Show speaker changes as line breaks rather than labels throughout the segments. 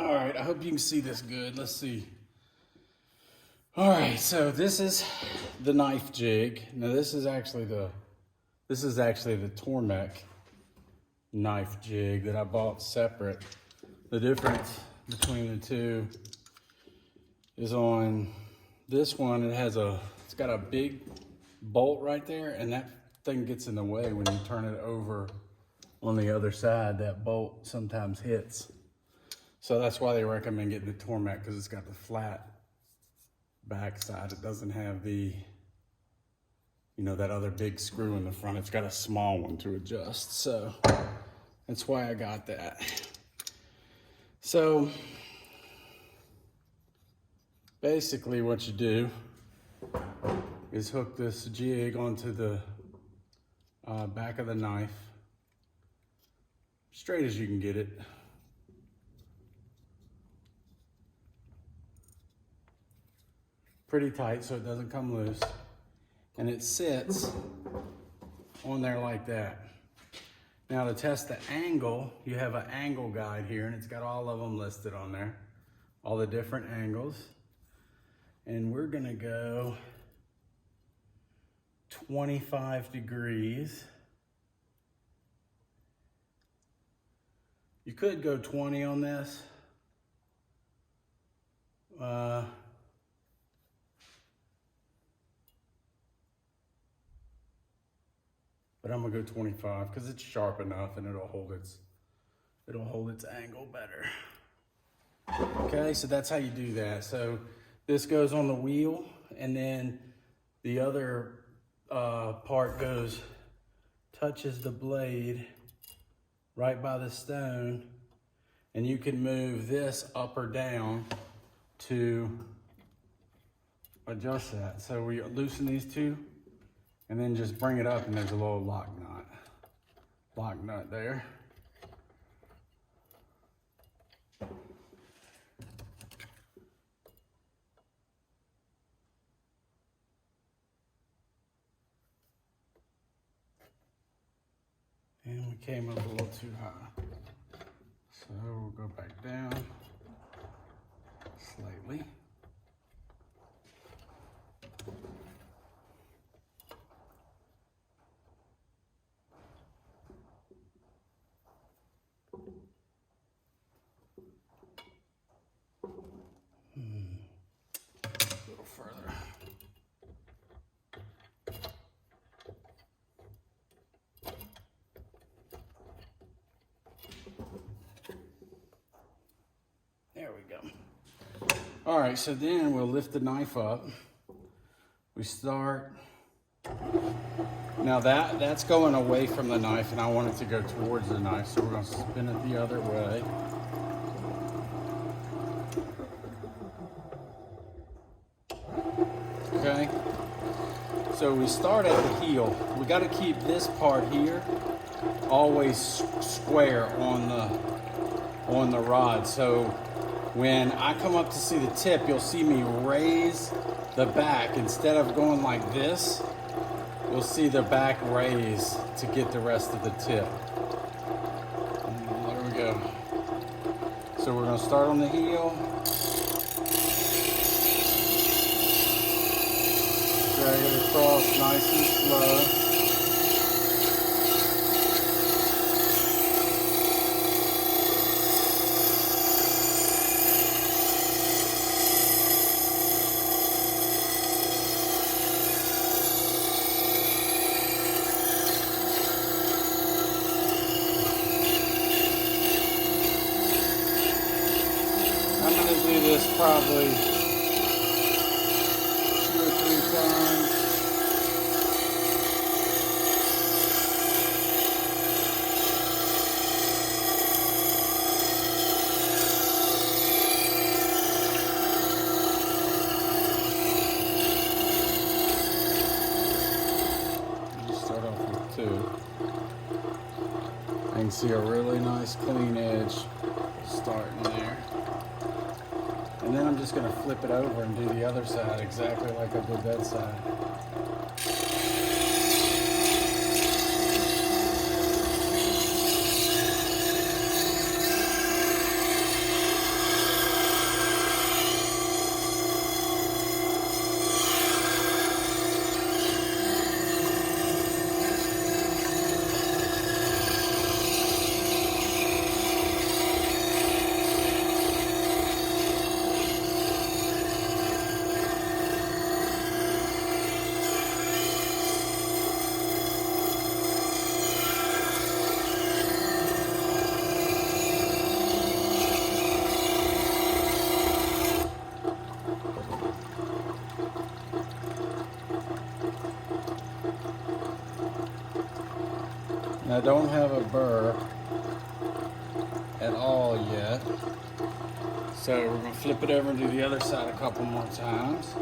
All right, I hope you can see this good. Let's see. All right, so this is the knife jig. Now this is actually the Tormek knife jig that I bought separate. The difference between the two is on this one, it's got a big bolt right there, and that thing gets in the way when you turn it over on the other side. That bolt sometimes hits. So that's why they recommend getting the Tormek, because it's got the flat backside. It doesn't have the, that other big screw in the front. It's got a small one to adjust. So that's why I got that. So basically what you do is hook this jig onto the back of the knife, straight as you can get it. Pretty tight so it doesn't come loose. And it sits on there like that. Now to test the angle, you have an angle guide here, and it's got all of them listed on there, all the different angles. And we're gonna go 25 degrees. You could go 20 on this. But I'm gonna go 25 because it's sharp enough and it'll hold its angle better. Okay, so that's how you do that. So this goes on the wheel, and then the other part touches the blade right by the stone, and you can move this up or down to adjust that. So we loosen these two, and then just bring it up, and there's a little lock nut there. And we came up a little too high. So we'll go back down slightly. A little further. There we go. All right, so then we'll lift the knife up. We start. Now that's going away from the knife, and I want it to go towards the knife, so we're going to spin it the other way. Okay, so we start at the heel. We got to keep this part here always square on the rod. So when I come up to see the tip, you'll see me raise the back. Instead of going like this, you'll see the back raise to get the rest of the tip. And there we go. So we're going to start on the heel. Drag it across nice and slow. I'm going to do this probably 2 or 3 times. Just start off with 2. I can see a really nice clean edge starting there. And then I'm just going to flip it over and do the other side exactly like I did that side. I don't have a burr at all yet. So we're going to flip it over and do the other side a couple more times.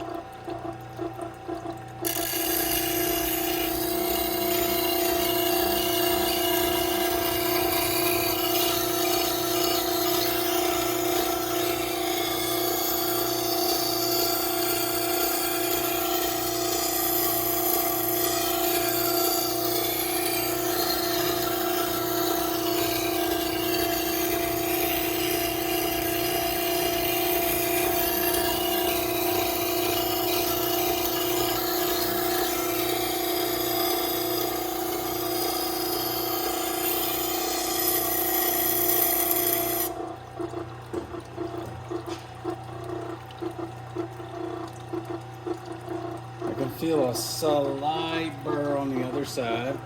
I can feel a slight burr on the other side.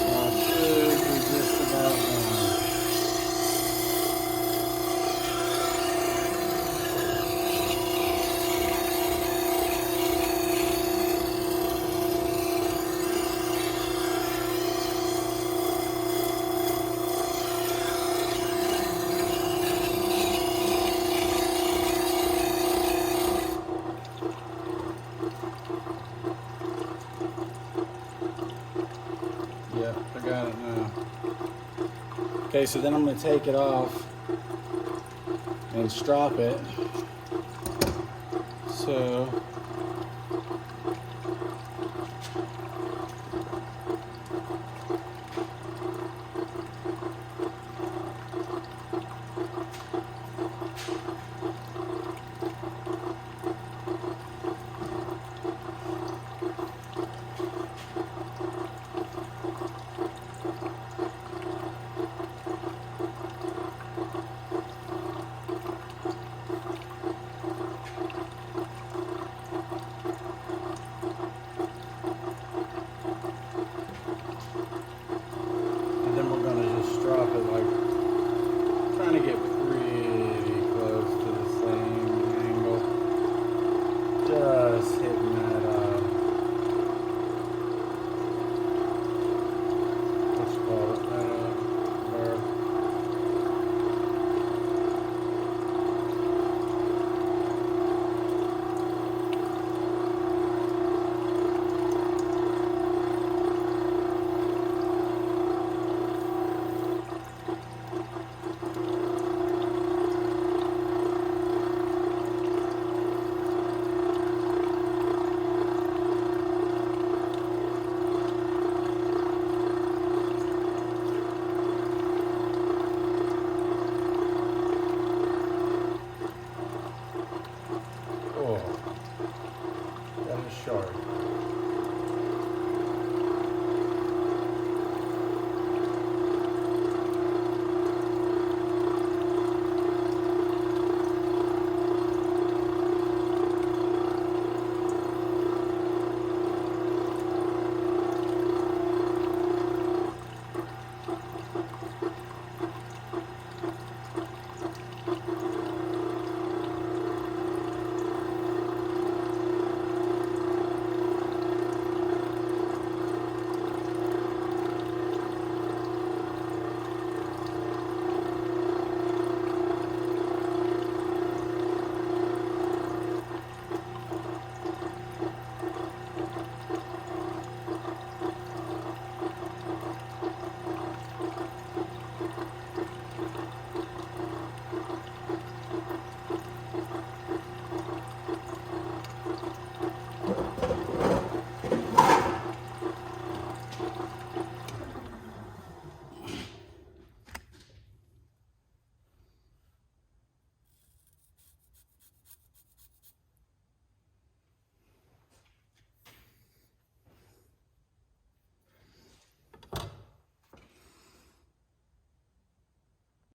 I should be just about done. Yep, I got it now. Okay, so then I'm going to take it off and strop it. So drop it, like trying to get pretty close to the same angle. Just hitting that what's it called? Burr. That is sharp.